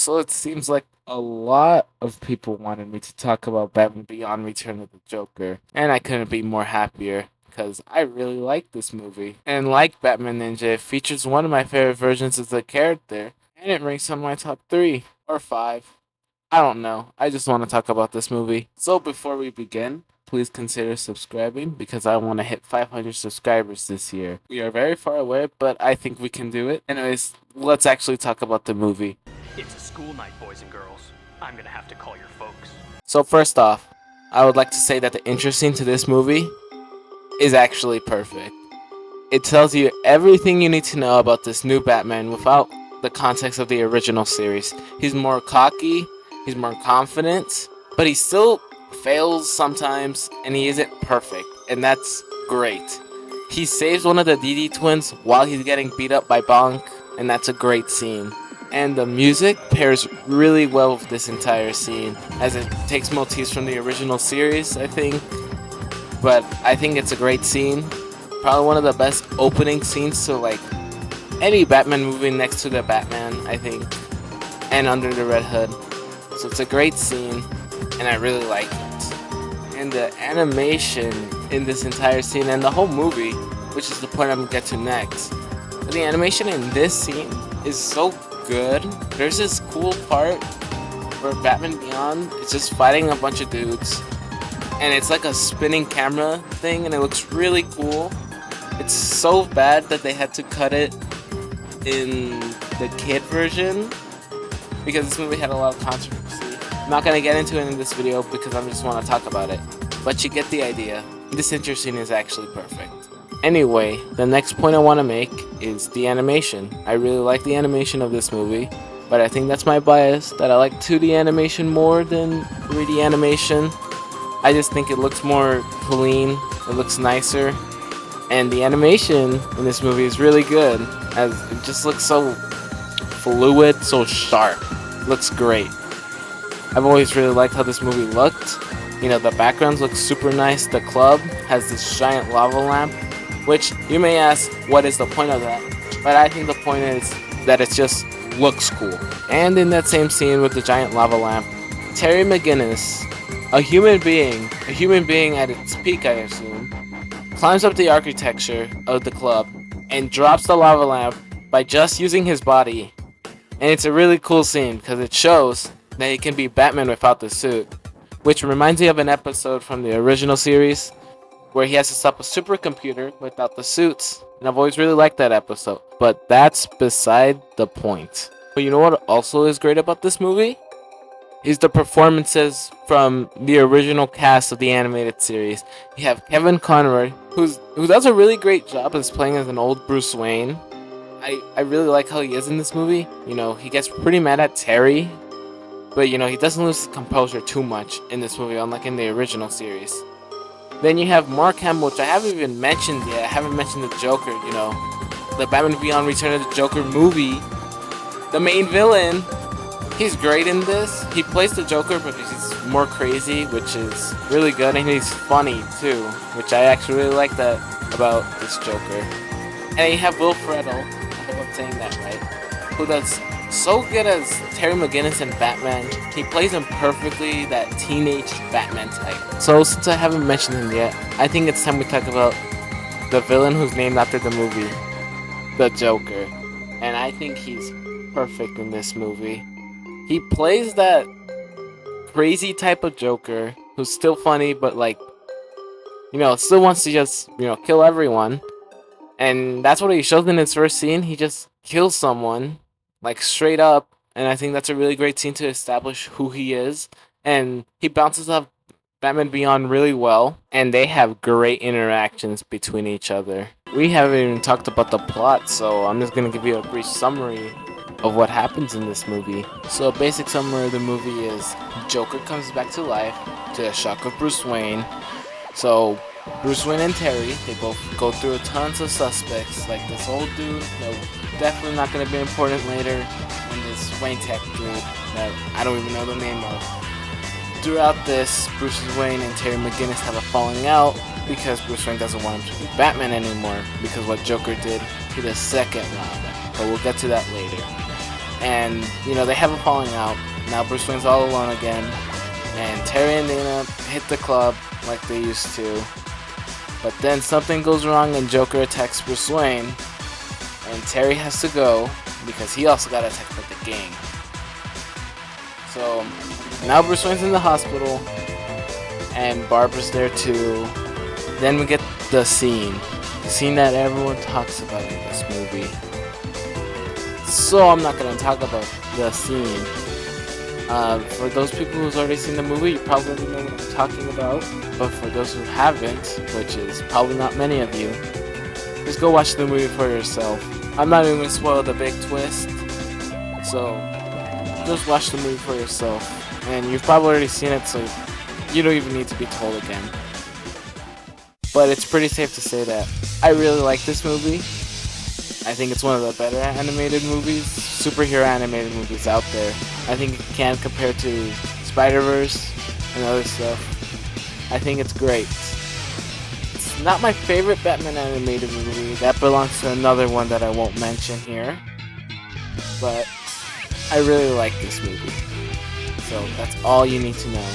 So it seems like a lot of people wanted me to talk about Batman Beyond Return of the Joker, and I couldn't be more happier because I really like this movie. And like Batman Ninja, it features one of my favorite versions of the character, and it ranks on my top 3 or 5. I don't know. I just want to talk about this movie. So before we begin, please consider subscribing because I want to hit 500 subscribers this year. We are very far away, but I think we can do it. Anyways, let's actually talk about the movie. It's a school night, boys and girls. I'm gonna have to call your folks. So first off, I would like to say that the intro scene to this movie is actually perfect. It tells you everything you need to know about this new Batman without the context of the original series. He's more cocky, he's more confident, but he still fails sometimes and he isn't perfect, and that's great. He saves one of the DD twins while he's getting beat up by Bonk, and that's a great scene. And the music pairs really well with this entire scene, as it takes motifs from the original series, I think. But I think it's a great scene. Probably one of the best opening scenes to like any Batman movie next to the Batman, I think. And Under the Red Hood. So it's a great scene, and I really like it. And the animation in this entire scene and the whole movie, which is the point I'm gonna get to next. But the animation in this scene is so good. There's this cool part where Batman Beyond is just fighting a bunch of dudes, and it's like a spinning camera thing, and it looks really cool. It's so bad that they had to cut it in the kid version because this movie had a lot of controversy. I'm not gonna get into it in this video because I just want to talk about it, but you get the idea. This intro scene is actually perfect. Anyway, the next point I want to make is the animation. I really like the animation of this movie, but I think that's my bias, that I like 2D animation more than 3D animation. I just think it looks more clean, it looks nicer, and the animation in this movie is really good, as it just looks so fluid, so sharp. It looks great. I've always really liked how this movie looked. You know, the backgrounds look super nice. The club has this giant lava lamp, which you may ask, what is the point of that? But I think the point is that it just looks cool. And in that same scene with the giant lava lamp, Terry McGinnis, a human being at its peak, I assume, climbs up the architecture of the club and drops the lava lamp by just using his body. And it's a really cool scene because it shows that he can be Batman without the suit, which reminds me of an episode from the original series where he has to stop a supercomputer without the suits. And I've always really liked that episode. But that's beside the point. But you know what also is great about this movie? Is the performances from the original cast of the animated series. You have Kevin Conroy, who does a really great job as playing as an old Bruce Wayne. I really like how he is in this movie. You know, he gets pretty mad at Terry, but you know, he doesn't lose his composure too much in this movie, unlike in the original series. Then you have Mark Hamill, which I haven't even mentioned yet. I haven't mentioned the Joker, you know. The Batman Beyond Return of the Joker movie. The main villain. He's great in this. He plays the Joker, but he's more crazy, which is really good. And he's funny, too, which I actually really like that about this Joker. And you have Will Ferrell, I hope I'm saying that right, who does so good as Terry McGinnis and Batman. He plays him perfectly, that teenage Batman type. So since I haven't mentioned him yet, I think it's time we talk about the villain who's named after the movie, the Joker. And I think he's perfect in this movie. He plays that crazy type of Joker who's still funny, but like, you know, still wants to just, you know, kill everyone. And that's what he shows in his first scene. He just kills someone, like straight up, and I think that's a really great scene to establish who he is. And he bounces off Batman Beyond really well, and they have great interactions between each other. We haven't even talked about the plot, so I'm just gonna give you a brief summary of what happens in this movie. So a basic summary of the movie is Joker comes back to life to the shock of Bruce Wayne. So Bruce Wayne and Terry, they both go through tons of suspects, like this old dude, no, definitely not going to be important later, and this Wayne Tech dude that I don't even know the name of. Throughout this, Bruce Wayne and Terry McGinnis have a falling out because Bruce Wayne doesn't want him to be Batman anymore because what Joker did to the second Robin, but we'll get to that later. and they have a falling out. Now Bruce Wayne's all alone again, and Terry and Dana hit the club like they used to. But then something goes wrong and Joker attacks Bruce Wayne, and Terry has to go because he also got attacked by the gang. So now Bruce Wayne's in the hospital, and Barbara's there too. Then we get the scene that everyone talks about in this movie. So I'm not gonna talk about the scene. For those people who's already seen the movie, you probably know what I'm talking about. But for those who haven't, which is probably not many of you, just go watch the movie for yourself. I'm not even gonna spoil the big twist, so just watch the movie for yourself. And you've probably already seen it, so you don't even need to be told again. But it's pretty safe to say that I really like this movie. I think it's one of the better animated movies, superhero animated movies out there. I think it can compare to Spider-Verse and other stuff. I think it's great. It's not my favorite Batman animated movie. That belongs to another one that I won't mention here. But I really like this movie. So that's all you need to know.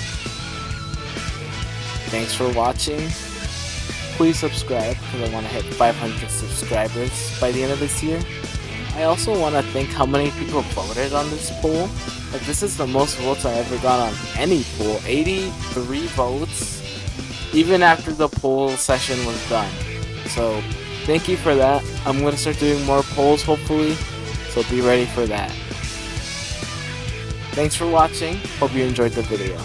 Thanks for watching. Please subscribe because I want to hit 500 subscribers by the end of this year. I also want to thank how many people voted on this poll. Like, this is the most votes I ever got on any poll. 83 votes, even after the poll session was done. So thank you for that. I'm going to start doing more polls hopefully, so be ready for that. Thanks for watching. Hope you enjoyed the video.